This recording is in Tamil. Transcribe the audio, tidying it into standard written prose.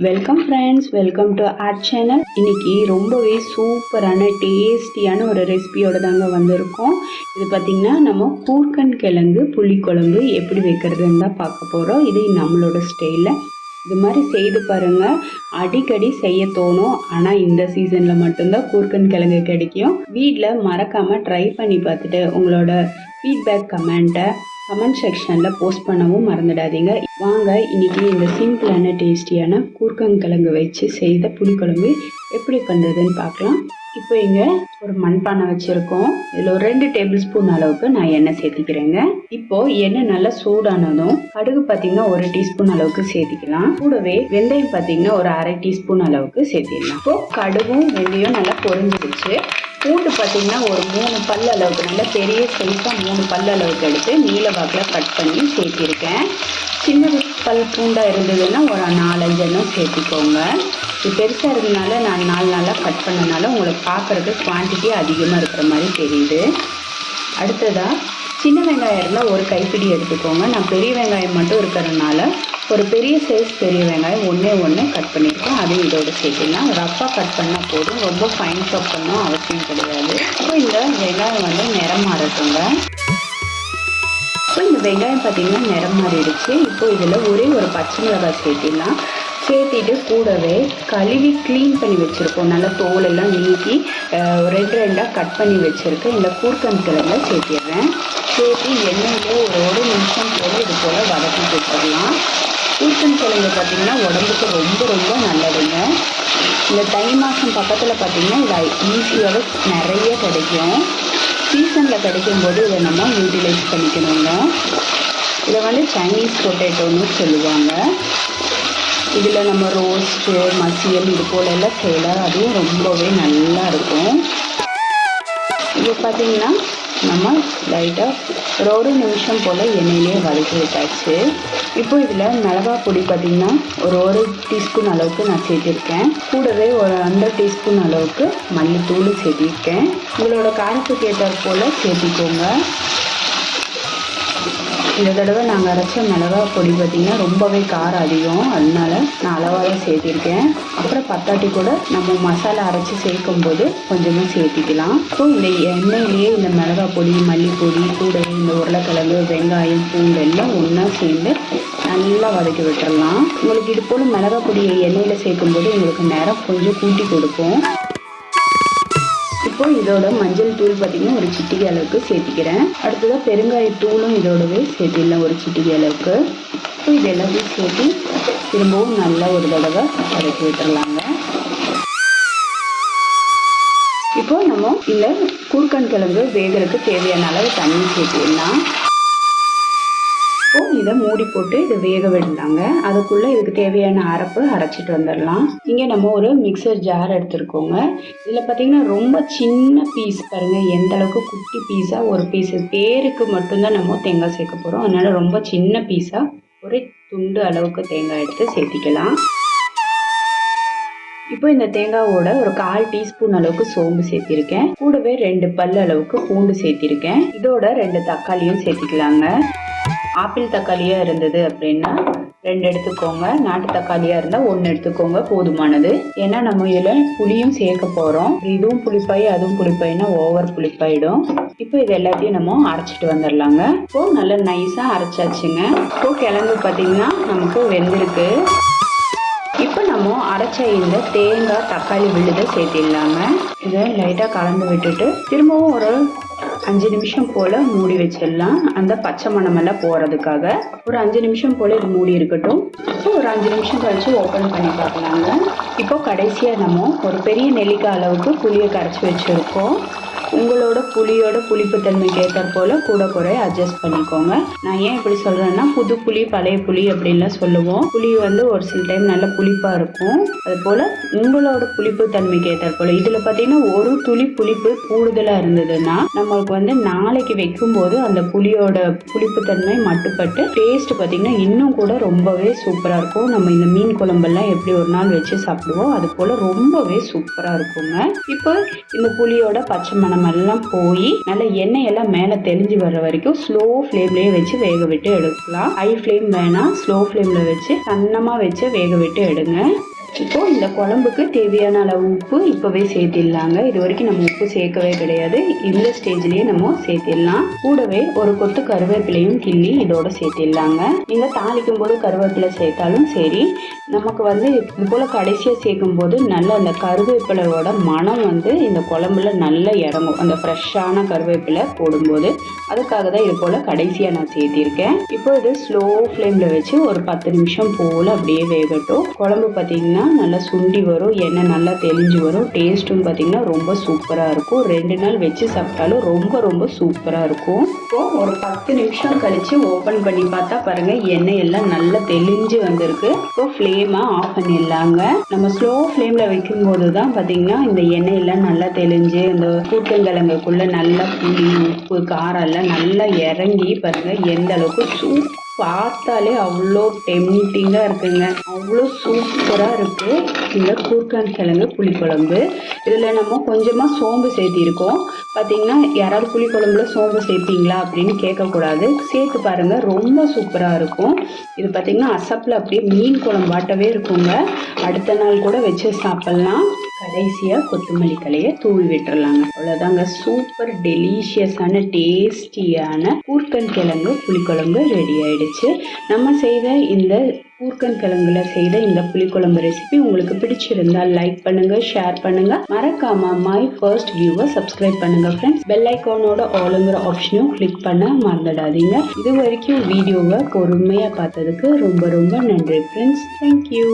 Welcome friends, welcome to R channel. இன்னைக்கு ரொம்பவே சூப்பரான டேஸ்டியான ஒரு ரெசிபியோட தாங்க வந்திருக்கோம். இது பார்த்திங்கன்னா நம்ம கூர்க்கன் கிழங்கு புளிக்குழம்பு எப்படி வைக்கிறதுன்னு தான் பார்க்க போகிறோம். இது நம்மளோட ஸ்டைலில் இது மாதிரி செய்து பாருங்கள். அடிக்கடி செய்ய தோணும். ஆனால் இந்த சீசனில் மட்டும்தான் கூர்க்கன் கிழங்கு கிடைக்கும். வீட்டில் மறக்காமல் ட்ரை பண்ணி பார்த்துட்டு உங்களோட ஃபீட்பேக் கமெண்ட் செக்ஷனில் போஸ்ட் பண்ணவும் மறந்துடாதீங்க. வாங்க இன்னைக்கு இந்த சிம்பிளான டேஸ்டியான கூர்க்கங்கிழங்கு வச்சு செய்த புளிக்குழம்பு எப்படி பண்ணுறதுன்னு பார்க்கலாம். இப்போ இங்கே ஒரு மண்பானை வச்சுருக்கோம். இதில் ஒரு 2 டேபிள் ஸ்பூன் அளவுக்கு நான் எண்ணெய் சேர்த்திக்கிறேங்க. இப்போது எண்ணெய் நல்லா சூடானதும் கடுகு பார்த்தீங்கன்னா 1 டீஸ்பூன் அளவுக்கு சேர்த்திக்கலாம். கூடவே வெந்தயம் பார்த்தீங்கன்னா ஒரு 1/2 டீஸ்பூன் அளவுக்கு சேர்த்திடலாம். இப்போது கடுகும் வெந்தயம் நல்லா பொரிஞ்சிடுச்சு. பூண்டு பார்த்தீங்கன்னா ஒரு 3 பல் அளவுக்கு, நல்ல பெரிய சைஸாக 3 பல் அளவுக்கு எடுத்து நீல வாக்கில் கட் பண்ணி சேர்த்திருக்கேன். சின்ன பல் பூண்டாக இருந்ததுன்னா ஒரு 4-5 எண்ணம் சேர்த்திக்கோங்க. இது பெருசாக இருந்ததுனால நான் 4 நாளாக கட் பண்ணனால உங்களுக்கு பார்க்குறதுக்கு குவான்டிட்டி அதிகமாக இருக்கிற மாதிரி தெரியுது. அடுத்ததாக சின்ன வெங்காயம் இருந்தால் ஒரு கைப்பிடி எடுத்துக்கோங்க. நான் பெரிய வெங்காயம் மட்டும் இருக்கிறதுனால ஒரு பெரிய சைஸ் பெரிய வெங்காயம் ஒன்று கட் பண்ணியிருக்கேன். அதையும் இதோடு சேர்த்துக்கலாம். ரஃப்பாக கட் பண்ணால் போதும், ரொம்ப ஃபைன் சாப் பண்ணணும் அவசியம் கிடையாது. இப்போ இந்த வெங்காயம் நிறம் மாறட்டுங்க. இப்போ இந்த வெங்காயம் பார்த்திங்கன்னா நிறம் மாறிடுச்சு. இப்போ இதில் ஒரே ஒரு பச்சை மிளகாய் சேர்த்திடலாம். சேர்த்திட்டு கூடவே கழுவி க்ளீன் பண்ணி வச்சுருக்கோம். நல்லா தோலெல்லாம் நீக்கி 2 கட் பண்ணி வச்சுருக்கேன். இந்த கூர்க்கங்கிழங்க சேர்த்திடுறேன். சேர்த்து எண்ணெயிலே ஒரு 1 நிமிஷம் போல் இது போல் வதக்கி கொடுத்துடலாம். கூர்க்கங்கிழங்கு பார்த்திங்கன்னா உடம்புக்கு ரொம்ப ரொம்ப நல்லதுங்க. இந்த தை மாதம் பக்கத்தில் பார்த்திங்கன்னா இதை ஈஸியாகவே நிறைய கிடைக்கும். சீசனில் கிடைக்கும்போது இதை நம்ம யூட்டிலைஸ் பண்ணிக்கணுங்க. இதை சைனீஸ் பொட்டேட்டோன்னு சொல்லுவாங்க. இதில் நம்ம ரோஸ்ட்டு மசியல் இது போலெல்லாம் செய்யலாம். அதுவும் ரொம்பவே நல்லா இருக்கும். இது பார்த்திங்கன்னா நம்ம லைட்டாக ஒரு 1 நிமிஷம் போல் எண்ணெயிலே வதக்கி விட்டாச்சு. இப்போ இதில் மிளகாய் பொடி பார்த்திங்கன்னா ஒரு 1 டீஸ்பூன் அளவுக்கு நான் சேர்த்திருக்கேன். கூடவே ஒரு 1/2 டீஸ்பூன் அளவுக்கு மல்லித்தூள் சேர்த்திருக்கேன். உங்களோட காரத்துக்கு ஏற்றாற் போல் சேர்த்திக்கோங்க. இந்த தடவை நாங்கள் அரைச்ச மிளகாய் பொடி பார்த்திங்கன்னா ரொம்பவே காரம் அதிகம், அதனால நான் அளவாக தான் சேர்த்திருக்கேன். அப்புறம் பத்தாட்டி கூட நம்ம மசாலா அரைச்சி சேர்க்கும்போது கொஞ்சமாக சேர்த்திக்கலாம். ஸோ இந்த எண்ணெயிலேயே இந்த மிளகாய் பொடி மல்லிப்பொடி கூடவே இந்த உருளைக்கிழங்கு வெங்காயம் பூண்டு எல்லாம் ஒன்றா சேர்ந்து நல்லா வதக்கி விட்டுடலாம். உங்களுக்கு இது போல் மிளகாய் பொடியை எண்ணெயில் சேர்க்கும்போது உங்களுக்கு நேரம் கொஞ்சம் கூட்டி கொடுக்கும். இப்போ இதோட மஞ்சள் தூள் பார்த்திங்கன்னா ஒரு சிட்டிகை அளவுக்கு சேர்த்திக்கிறேன். அடுத்ததாக பெருங்காயத்தூளும் இதோடவே சேர்த்திடலாம் ஒரு சிட்டிகை அளவுக்கு. இப்போ இது எல்லாத்தையும் சேர்த்து திரும்பவும் நல்லா ஒரு தடவை வதக்கி விட்டுடலாங்க. இப்போ நம்ம இந்த கூர்க்கங்கிழங்கு வேகிறதுக்கு தேவையான அளவு தண்ணி சேர்த்திடலாம். இப்போ இதை மூடி போட்டு இதை வேக விடலாங்க. அதுக்குள்ளே இதுக்கு தேவையான அரைப்பு அரைச்சிட்டு வந்துடலாம். இங்கே நம்ம ஒரு மிக்சர் ஜார் எடுத்துருக்கோங்க. இதில் பார்த்திங்கன்னா ரொம்ப சின்ன பீஸ் பாருங்கள், எந்த அளவுக்கு குட்டி பீஸாக ஒரு பீஸு பேருக்கு மட்டும்தான் நம்ம தேங்காய் சேர்க்க போகிறோம். அதனால் ரொம்ப சின்ன பீஸாக ஒரு துண்டு அளவுக்கு தேங்காய் எடுத்து சேர்த்திக்கலாம். இப்போ இந்த தேங்காவோட ஒரு 1/4 டீஸ்பூன் அளவுக்கு சோம்பு சேர்த்திருக்கேன். கூடவே 2 பல் அளவுக்கு பூண்டு சேர்த்திருக்கேன். இதோட 2 தக்காளியும் சேர்த்திக்கலாங்க. ஆப்பிள் தக்காளியாக இருந்தது அப்படின்னா 2 எடுத்துக்கோங்க. நாட்டு தக்காளியாக இருந்தால் 1 எடுத்துக்கோங்க, போதுமானது. ஏன்னா நம்ம இதில் புளியும் சேர்க்க போகிறோம். இதுவும் புளிப்பாய் அதுவும் புளிப்பாயின்னா ஓவர் புளிப்பாயிடும். இப்போ இது எல்லாத்தையும் நம்ம அரைச்சிட்டு வந்துடலாங்க. இப்போது நல்லா நைஸாக அரைச்சாச்சுங்க. இப்போது கிழங்கு பார்த்திங்கன்னா நமக்கு வெந்திருக்கு. இப்போ நம்ம அரைச்ச இந்த தேங்காய் தக்காளி விழுதை சேர்த்திடலாங்க. இதை லைட்டாக கலந்து விட்டுட்டு திரும்பவும் ஒரு 5 நிமிஷம் போல் மூடி வச்சிடலாம். அந்த பச்சை மணமெல்லாம் போகிறதுக்காக ஒரு 5 நிமிஷம் போல் இது மூடி இருக்கட்டும். ஸோ ஒரு 5 நிமிஷம் கழிச்சு ஓப்பன் பண்ணி பார்க்கலாங்க. இப்போ கடைசியாக நம்ம ஒரு பெரிய நெல்லிக்காய் அளவுக்கு புளியை கரைச்சி வச்சுருக்கோம். உங்களோட புளியோட புளிப்புத்தன்மைக்கு ஏற்றாற் போல் கூட குறைய அட்ஜஸ்ட் பண்ணிக்கோங்க. நான் ஏன் இப்படி சொல்கிறேன்னா, புது புளி பழைய புளி அப்படின்லாம் சொல்லுவோம். புளி ஒரு சில டைம் நல்ல புளிப்பாக இருக்கும். அதுபோல் உங்களோட புளிப்பு தன்மைக்கு ஏற்றாற் போல் இதில் பார்த்தீங்கன்னா ஒரு துளி புளிப்பு கூடுதலாக இருந்ததுன்னா நம்மளுக்கு நாளைக்கு வைக்கும்போது அந்த புளியோட புளிப்புத்தன்மை மட்டுப்பட்டு டேஸ்ட் பார்த்திங்கன்னா இன்னும் கூட ரொம்பவே சூப்பராக இருக்கும். நம்ம இந்த மீன் குழம்பெல்லாம் எப்படி ஒரு நாள் வச்சு சாப்பிடுவோம் அது போல் ரொம்பவே சூப்பராக இருக்குங்க. இப்போ இந்த புளியோட பச்சை மணம் எல்லாம் போய் நல்ல எண்ணெய் எல்லாம் மேலே தெளிஞ்சு வர்ற வரைக்கும் ஸ்லோ ஃப்ளேம்லேயே வச்சு வேக விட்டு எடுக்கலாம். ஹை ஃப்ளேம் வேணாம், ஸ்லோ ஃப்ளேமில் வச்சு சன்னமாக வச்சு வேக விட்டு எடுங்க. இப்போ இந்த குழம்புக்கு தேவையான அளவு உப்பு இப்போவே சேர்த்திடலாங்க. இது வரைக்கும் நம்ம உப்பு சேர்க்கவே கிடையாது. இந்த ஸ்டேஜ்லேயே நம்ம சேர்த்திடலாம். கூடவே ஒரு கொத்து கருவேப்பிலையும் கிள்ளி இதோட சேர்த்திடலாங்க. நீங்கள் தாளிக்கும் போது கருவேப்பிலை சேர்த்தாலும் சரி. நமக்கு இது போல் கடைசியாக சேர்க்கும் போது நல்ல அந்த கருவேப்பிலையோட மனம் இந்த குழம்புல நல்லா இறங்கும். அந்த ஃப்ரெஷ்ஷான கருவேப்பிலை போடும்போது அதுக்காக தான் இது போல் கடைசியாக நான் சேர்த்திருக்கேன். இப்போ இது ஸ்லோ ஃப்ளேமில் வச்சு ஒரு 10 நிமிஷம் போல் அப்படியே வேகட்டும். குழம்பு பார்த்தீங்கன்னா நல்லா சுண்டி வரும், எண்ணெய் நல்லா தெளிஞ்சு வரும். டேஸ்ட்டும் பார்த்தீங்கன்னா ரொம்ப சூப்பராக இருக்கும். 2 நாள் வச்சு சாப்பிட்டாலும் ரொம்ப ரொம்ப சூப்பராக இருக்கும். இப்போது ஒரு 10 நிமிஷம் கழித்து ஓப்பன் பண்ணி பார்த்தா பாருங்கள், எண்ணெய் எல்லாம் நல்லா தெளிஞ்சு வந்திருக்கு. இப்போ ஃப்ளேமை ஆஃப் பண்ணிடலாங்க. நம்ம ஸ்லோ ஃப்ளேமில் வைக்கும்போது தான் பார்த்தீங்கன்னா இந்த எண்ணெய் எல்லாம் நல்லா தெளிஞ்சு இந்த கூட்டங்கிழங்குக்குள்ளே நல்லா புளி உப்பு காரம் எல்லாம் நல்லா இறங்கி பாருங்கள் எந்த அளவுக்கு பார்த்தாலே அவ்வளோ டெம்டிங்காக இருக்குங்க. அவ்வளோ சூப்பராக இருக்குது இந்த கூர்க்கன் கிழங்கு புளிக்குழம்பு. இதில் நம்ம கொஞ்சமாக சோம்பு சேர்த்திருக்கோம். பார்த்திங்கன்னா யாராவது புளிக்குழம்புல சோம்பு சேர்ப்பீங்களா அப்படின்னு கேட்கக்கூடாது. சேர்த்து பாருங்கள், ரொம்ப சூப்பராக இருக்கும். இது பார்த்திங்கன்னா அசப்பில் அப்படியே மீன் குழம்பாட்டவே இருக்குங்க. அடுத்த நாள் கூட வச்சு சாப்பிட்லாம். கடைசியாக கொத்தமல்லி தலையை தூவி விட்டுறலாங்க. அவ்வளோதாங்க, சூப்பர் டெலிஷியஸான டேஸ்டியான கூர்க்கன் கிழங்கு புளிக்குழம்பு ரெடி ஆயிடுச்சு. நம்ம செய்த இந்த கூர்க்கன் கிழங்குல செய்த இந்த புளிக்குழம்பு ரெசிபி உங்களுக்கு பிடிச்சிருந்தால் லைக் பண்ணுங்க, ஷேர் பண்ணுங்க, மறக்காம மை ஃபர்ஸ்ட் வியூவை சப்ஸ்கிரைப் பண்ணுங்க ஃப்ரெண்ட்ஸ். பெல் ஐக்கானோட ஆளுங்கிற ஆப்ஷனையும் கிளிக் பண்ண மறந்துடாதீங்க. இது வரைக்கும் வீடியோவை பொறுமையாக பார்த்ததுக்கு ரொம்ப ரொம்ப நன்றி ஃப்ரெண்ட்ஸ். தேங்க்யூ.